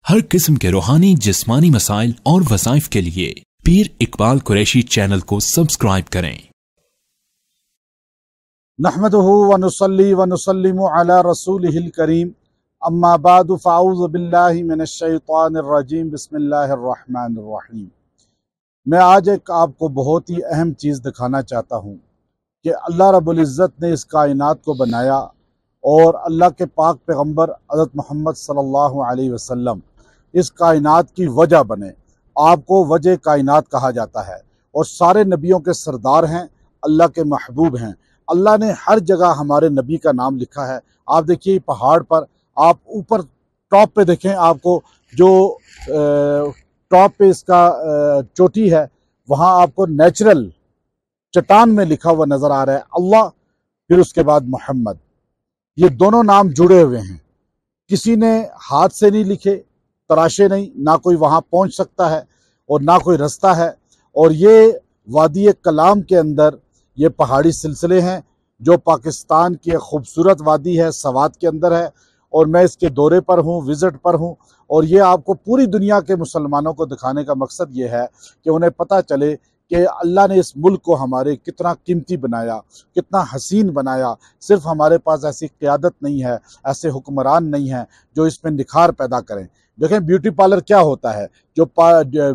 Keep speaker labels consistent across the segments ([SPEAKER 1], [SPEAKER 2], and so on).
[SPEAKER 1] हर किस्म के रूहानी जिस्मानी मसाइल और वज़ाइफ के लिए पीर इकबाल कुरैशी चैनल को सब्सक्राइब करें।
[SPEAKER 2] नहमदुहु व नुसल्ली व नुसल्लिमु अला रसूलिहिल करीम, अम्मा बादु फ़अऊज़ु बिल्लाहि मिनश शैतानिर रजीम, बिस्मिल्लाहिर रहमानिर रहीम। मैं आज एक आपको बहुत ही अहम चीज़ दिखाना चाहता हूँ कि अल्लाह रब्बुल इज़्ज़त ने इस कायनात को बनाया और अल्लाह के पाक पैगम्बर हज़रत मोहम्मद सल्लल्लाहु अलैहि वसल्लम इस कायनात की वजह बने। आपको वजह कायनात कहा जाता है और सारे नबियों के सरदार हैं, अल्लाह के महबूब हैं। अल्लाह ने हर जगह हमारे नबी का नाम लिखा है। आप देखिए पहाड़ पर, आप ऊपर टॉप पे देखें, आपको जो टॉप पे इसका चोटी है, वहाँ आपको नेचुरल चट्टान में लिखा हुआ नज़र आ रहा है अल्लाह, फिर उसके बाद मोहम्मद। ये दोनों नाम जुड़े हुए हैं, किसी ने हाथ से नहीं लिखे, तराशे नहीं, ना कोई वहाँ पहुँच सकता है और ना कोई रास्ता है। और ये वादी कलाम के अंदर ये पहाड़ी सिलसिले हैं जो पाकिस्तान की एक खूबसूरत वादी है, सवात के अंदर है। और मैं इसके दौरे पर हूँ, विज़िट पर हूँ, और ये आपको पूरी दुनिया के मुसलमानों को दिखाने का मकसद ये है कि उन्हें पता चले कि अल्लाह ने इस मुल्क को हमारे कितना कीमती बनाया, कितना हसीन बनाया। सिर्फ हमारे पास ऐसी क़यादत नहीं है, ऐसे हुक्मरान नहीं हैं जो इसमें निखार पैदा करें। देखें ब्यूटी पार्लर क्या होता है, जो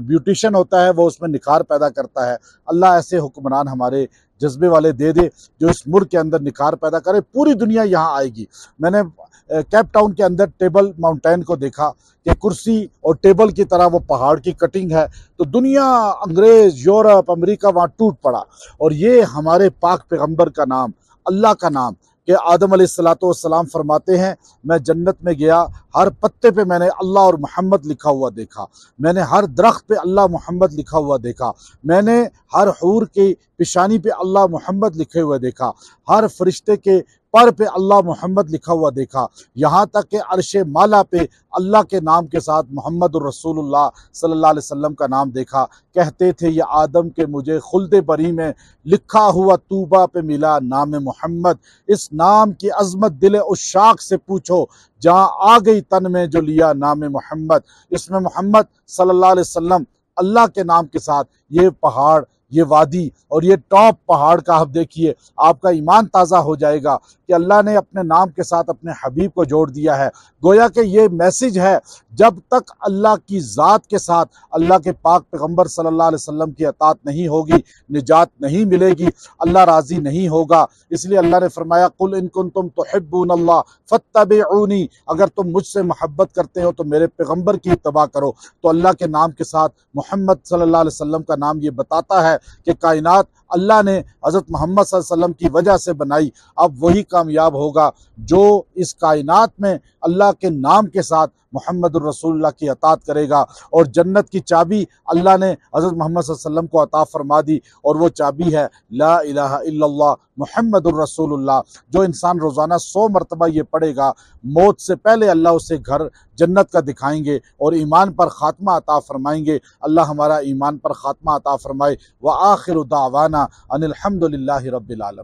[SPEAKER 2] ब्यूटिशियन होता है वो उसमें निखार पैदा करता है। अल्लाह ऐसे हुक्मरान हमारे जज्बे वाले दे दे जो इस मुल्क के अंदर निखार पैदा करे। पूरी दुनिया यहाँ आएगी। मैंने केप टाउन के अंदर टेबल माउंटेन को देखा कि कुर्सी और टेबल की तरह वो पहाड़ की कटिंग है, तो दुनिया, अंग्रेज़, यूरोप, अमेरिका वहाँ टूट पड़ा। और ये हमारे पाक पैगम्बर का नाम, अल्लाह का नाम, कि आदम अलैहिस्सलाम फरमाते हैं, मैं जन्नत में गया, हर पत्ते पे मैंने अल्लाह और मोहम्मद लिखा हुआ देखा, मैंने हर दरख्त पे अल्लाह मोहम्मद लिखा हुआ देखा, मैंने हर हूर की पेशानी पे अल्लाह मोहम्मद लिखे हुए देखा, हर फरिश्ते के पर पे अल्लाह मोहम्मद लिखा हुआ देखा, यहाँ तक कि अर्शे माला पे अल्लाह के नाम के साथ मोहम्मदुर रसूलुल्लाह सल्लल्लाहु अलैहि वसल्लम का नाम देखा। कहते थे ये आदम के मुझे खुल्दे बरी में लिखा हुआ तूबा पे मिला नाम मोहम्मद। इस नाम की अजमत दिल उशाक से पूछो, जहाँ आ गई तन में जो लिया नाम मोहम्मद। इसमें मोहम्मद सल्लल्लाहु अलैहि वसल्लम अल्लाह के नाम के साथ ये पहाड़, ये वादी और ये टॉप पहाड़ का आप देखिए, आपका ईमान ताज़ा हो जाएगा कि अल्लाह ने अपने नाम के साथ अपने हबीब को जोड़ दिया है। गोया कि ये मैसेज है, जब तक अल्लाह की ज़ात के साथ अल्लाह के पाक पैगम्बर सल्लल्लाहु अलैहि वसल्लम की अतात नहीं होगी, निजात नहीं मिलेगी, अल्लाह राज़ी नहीं होगा। इसलिए अल्लाह ने फरमाया, कुल इन कुंतुम तुहिब्बूनल्लाह फत्तबिऊनी, अगर तुम मुझसे मोहब्बत करते हो तो मेरे पैगम्बर की इत्तबा करो। तो अल्लाह के नाम के साथ मोहम्मद सल्लल्लाहु अलैहि वसल्लम का नाम ये बताता है कि कायनात अल्लाह ने हज़रत मोहम्मद सल्लल्लाहु अलैहि वसल्लम की वजह से बनाई। अब वही कामयाब होगा जो इस कायनात में अल्लाह के नाम के साथ मोहम्मदुर रसूलुल्लाह की अतात करेगा। और जन्नत की चाबी अल्लाह ने हज़रत मोहम्मद सल्लल्लाहु अलैहि वसल्लम को अता फरमा दी, और वो चाबी है ला इलाहा इल्लल्लाह मोहम्मदुर रसूलुल्लाह। जो इंसान रोज़ाना 100 मरतबा ये पढ़ेगा, मौत से पहले अल्लाह उसे घर जन्नत का दिखाएंगे और ईमान पर ख़ात्मा अता फरमाएंगे। अल्लाह हमारा ईमान पर ख़ात्मा अता फरमाए। व आखिरु दावाना अनिल हम्दुलिल्लाहि रब्बिल आलमीन।